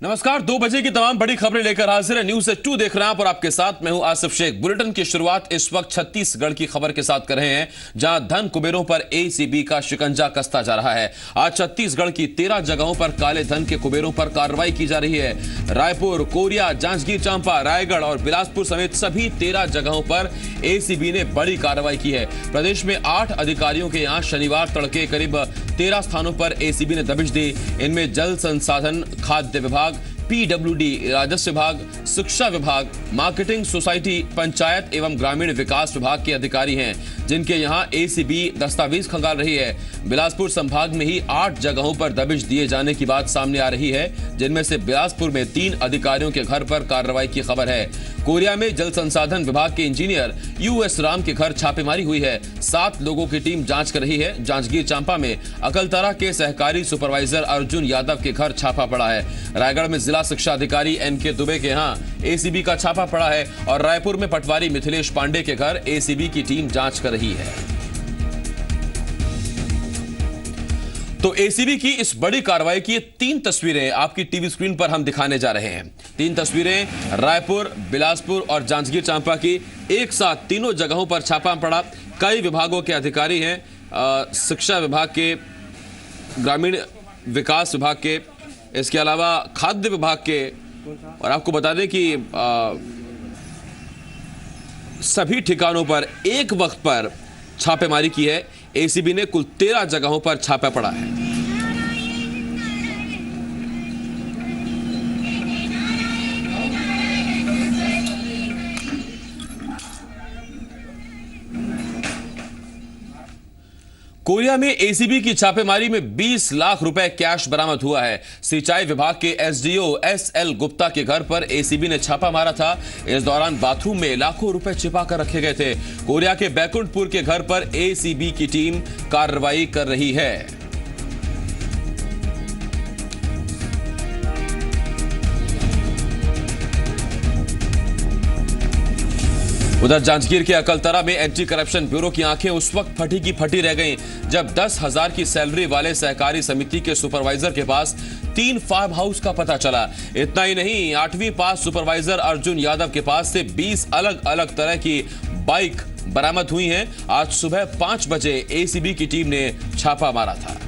नमस्कार, 2 बजे की तमाम बड़ी खबरें लेकर हाजिर है न्यूज़ 2 देख रहे हैं आप और आपके साथ मैं हूं आसिफ शेख। बुलेटिन की शुरुआत इस वक्त छत्तीसगढ़ की खबर के साथ कर रहे हैं, जहां धन कुबेरों पर एसीबी का शिकंजा कसता जा रहा है। आज छत्तीसगढ़ की 13 जगहों पर काले धन के कुबेरों पर कार्रवाई की जा रही है। रायपुर, कोरिया, जांजगीर चांपा, रायगढ़ और बिलासपुर समेत सभी 13 जगहों पर एसीबी ने बड़ी कार्रवाई की है। प्रदेश में 8 अधिकारियों के यहां शनिवार तड़के करीब 13 स्थानों पर एसीबी ने दबिश दी। इनमें जल संसाधन, खाद्य विभाग, पीडब्ल्यूडी, राजस्व विभाग, शिक्षा विभाग, मार्केटिंग सोसाइटी, पंचायत एवं ग्रामीण विकास विभाग के अधिकारी हैं, जिनके यहां एसीबी दस्तावेज खंगाल रही है। बिलासपुर संभाग में ही 8 जगहों पर दबिश दिए जाने की बात सामने आ रही है, जिनमें से बिलासपुर में 3 अधिकारियों के घर पर कार्रवाई की खबर है। कोरिया में जल संसाधन विभाग के इंजीनियर यूएस राम के घर छापेमारी हुई है। 7 लोगों की टीम जांच कर रही है। जांजगीर चांपा में अकलतरा के सहकारी सुपरवाइजर अर्जुन यादव के घर छापा पड़ा है। रायगढ़ में जिला शिक्षा अधिकारी एनके दुबे के यहां एसीबी का छापा पड़ा है और रायपुर में पटवारी मिथिलेश पांडे के घर एसीबी की टीम जांच कर रही है। तो एसीबी की इस बड़ी कार्रवाई की 3 तस्वीरें आपकी टीवी स्क्रीन पर हम दिखाने जा रहे हैं। 3 तस्वीरें रायपुर, बिलासपुर और जांजगीर चांपा की एक साथ तीनों जगहों पर छापा पड़ा। कई विभागों के अधिकारी हैं, शिक्षा विभाग के, ग्रामीण विकास विभाग के, इसके अलावा खाद्य विभाग के। और आपको बता दें कि सभी ठिकानों पर एक वक्त पर छापेमारी की है। एसीबी ने कुल 13 जगहों पर छापा पड़ा है। कोरिया में एसीबी की छापेमारी में 20 लाख रुपए कैश बरामद हुआ है। सिंचाई विभाग के एसडीओ एसएल गुप्ता के घर पर एसीबी ने छापा मारा था। इस दौरान बाथरूम में लाखों रुपए छिपा कर रखे गए थे। कोरिया के बैकुंठपुर के घर पर एसीबी की टीम कार्रवाई कर रही है। उधर जांजगीर के अकलतरा में एंटी करप्शन ब्यूरो की आंखें उस वक्त फटी की फटी रह गईं, जब 10,000 की सैलरी वाले सहकारी समिति के सुपरवाइजर के पास 3 फार्म हाउस का पता चला। इतना ही नहीं, 8वीं पास सुपरवाइजर अर्जुन यादव के पास से 20 अलग अलग तरह की बाइक बरामद हुई हैं। आज सुबह 5 बजे एसीबी की टीम ने छापा मारा था।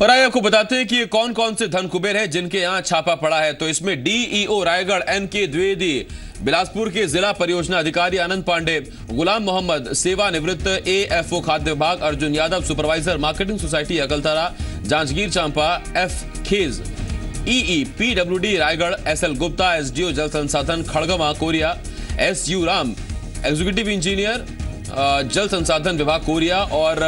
और आइए आपको बताते हैं कि ये कौन कौन से धन कुबेर हैं जिनके यहां छापा पड़ा है। तो इसमें डीईओ रायगढ़ एनके द्विवेदी, बिलासपुर के जिला परियोजना अधिकारी आनंद पांडे, गुलाम मोहम्मद सेवानिवृत्त एएफओ खाद्य विभाग, Arjun Yadav supervisor marketing society Akaltara, Janjgir Champa F खेज, EE PWD Raigarh, SL Gupta SDO जल संसाधन Khadgawa Koriya, SU Ram executive engineer जल संसाधन विभाग कोरिया और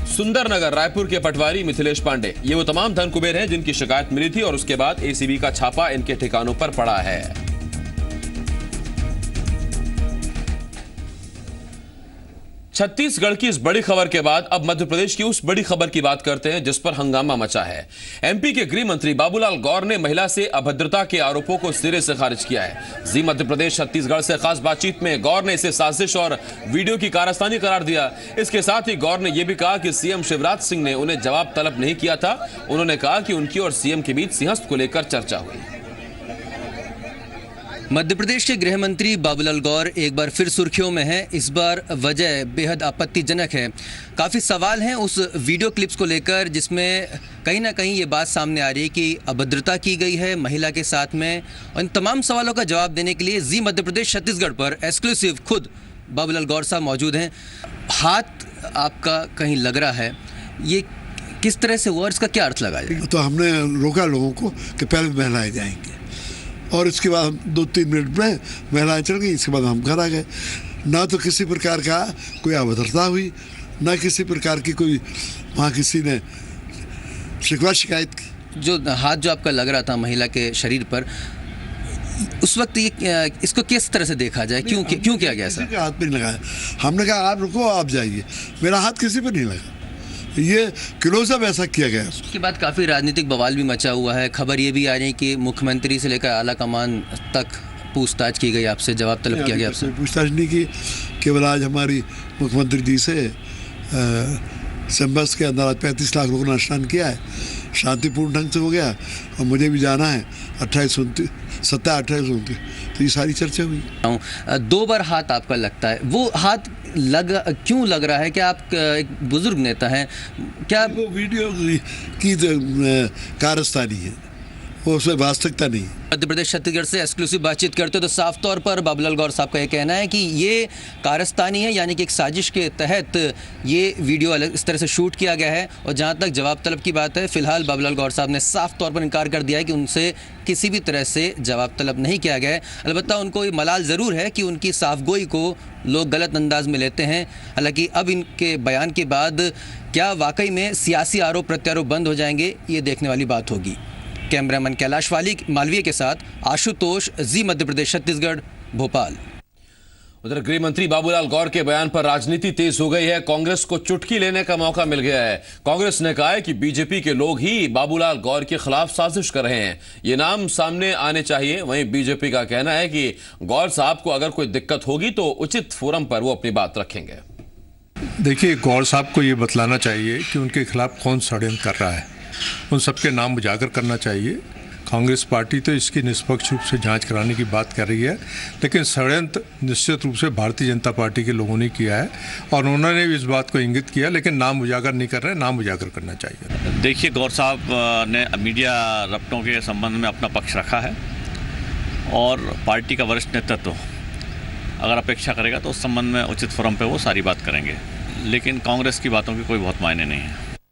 सुंदरनगर रायपुर के पटवारी मिथिलेश पांडे। ये वो तमाम धन कुबेर हैं जिनकी शिकायत मिली थी और उसके बाद एसीबी का छापा इनके ठिकानों पर पड़ा है। छत्तीसगढ़ की इस बड़ी खबर के बाद अब मध्य प्रदेश की उस बड़ी खबर की बात करते हैं जिस पर हंगामा मचा है। एमपी के गृह मंत्री बाबूलाल गौर ने महिला से अभद्रता के आरोपों को सिरे से खारिज किया है। जी मध्य प्रदेश छत्तीसगढ़ से खास बातचीत में गौर ने इसे साजिश और वीडियो की कारस्तानी करार दिया। इसके साथ ही गौर ने यह भी कहा कि सीएम शिवराज सिंह ने उन्हें जवाब तलब नहीं किया था। उन्होंने कहा कि उनकी और सीएम के बीच सिंहस्थ को लेकर चर्चा हुई। मध्य प्रदेश के गृह मंत्री बाबूलाल गौर एक बार फिर सुर्खियों में हैं। इस बार वजह बेहद आपत्तिजनक है। काफ़ी सवाल हैं उस वीडियो क्लिप्स को लेकर जिसमें कहीं ना कहीं ये बात सामने आ रही है कि अभद्रता की गई है महिला के साथ में। और इन तमाम सवालों का जवाब देने के लिए जी मध्य प्रदेश छत्तीसगढ़ पर एक्सक्लूसिव खुद बाबूलाल गौर साहब मौजूद हैं। हाथ आपका कहीं लग रहा है, ये किस तरह से हुआ और इसका क्या अर्थ लगा जाए? तो हमने रोका लोगों को कि पहले महिलाएं जाएंगे और इसके बाद हम 2-3 मिनट में महिलाएं चल गई। इसके बाद हम घर आ गए। ना तो किसी प्रकार का कोई अभद्रता हुई, ना किसी प्रकार की कोई वहाँ किसी ने शिकायत की। जो हाथ जो आपका लग रहा था महिला के शरीर पर, उस वक्त ये इसको किस तरह से देखा जाए? क्यों किया गया ऐसा? किसी के हाथ पे नहीं लगाया। हमने कहा आप रुको, आप जाइए। मेरा हाथ किसी पर नहीं लगा। ये क्लोजअप ऐसा किया गया। उसके बाद काफ़ी राजनीतिक बवाल भी मचा हुआ है। खबर ये भी आ रही है कि मुख्यमंत्री से लेकर आला कमान तक पूछताछ की गई आपसे, जवाब तलब किया गया आपसे? पूछताछ नहीं की, केवल आज हमारी मुख्यमंत्री जी से चैम्बर्स के अंदर आज 35 लाख लोगों ने स्नान किया है, शांतिपूर्ण ढंग से हो गया। और मुझे भी जाना है 27-29, तो ये सारी चर्चा हुई। 2 बार हाथ आपका लगता है, वो हाथ क्यों लग रहा है? क्या आप एक बुजुर्ग नेता हैं, क्या वो वीडियो की कारस्तानी है, वो उसमें वास्तविकता नहीं है। मध्य प्रदेश छत्तीसगढ़ से एक्सक्लूसिव बातचीत करते हो तो साफ तौर पर बाबूलाल गौर साहब का ये कहना है कि ये कारस्तानी है, यानी कि एक साजिश के तहत ये वीडियो इस तरह से शूट किया गया है। और जहां तक जवाब तलब की बात है, फिलहाल बाबूलाल गौर साहब ने साफ तौर पर इनकार कर दिया है कि उनसे किसी भी तरह से जवाब तलब नहीं किया गया है। अलबत्ता उनको ये मलाल ज़रूर है कि उनकी साफगोई को लोग गलत अंदाज में लेते हैं। हालांकि अब इनके बयान के बाद क्या वाकई में सियासी आरोप प्रत्यारोप बंद हो जाएंगे, ये देखने वाली बात होगी। कैमरामैन कैलाश मालवीय के साथ आशुतोष, जी मध्य प्रदेश छत्तीसगढ़, भोपाल। उधर गृह मंत्री बाबूलाल गौर के बयान पर राजनीति तेज हो गई है। कांग्रेस को चुटकी लेने का मौका मिल गया है। कांग्रेस ने कहा है कि बीजेपी के लोग ही बाबूलाल गौर के खिलाफ साजिश कर रहे हैं, ये नाम सामने आने चाहिए। वहीं बीजेपी का कहना है कि गौर साहब को अगर कोई दिक्कत होगी तो उचित फोरम पर वो अपनी बात रखेंगे। देखिए, गौर साहब को ये बतलाना चाहिए कि उनके खिलाफ कौन षड्यंत्र कर रहा है, उन सबके नाम उजागर करना चाहिए। कांग्रेस पार्टी तो इसकी निष्पक्ष रूप से जांच कराने की बात कर रही है, लेकिन षड्यंत्र निश्चित रूप से भारतीय जनता पार्टी के लोगों ने किया है और उन्होंने भी इस बात को इंगित किया, लेकिन नाम उजागर नहीं कर रहे, नाम उजागर करना चाहिए। देखिए, गौर साहब ने मीडिया रपटों के संबंध में अपना पक्ष रखा है और पार्टी का वरिष्ठ नेतृत्व अगर अपेक्षा करेगा तो उस संबंध में उचित फोरम पे वो सारी बात करेंगे, लेकिन कांग्रेस की बातों की कोई बहुत मायने नहीं है।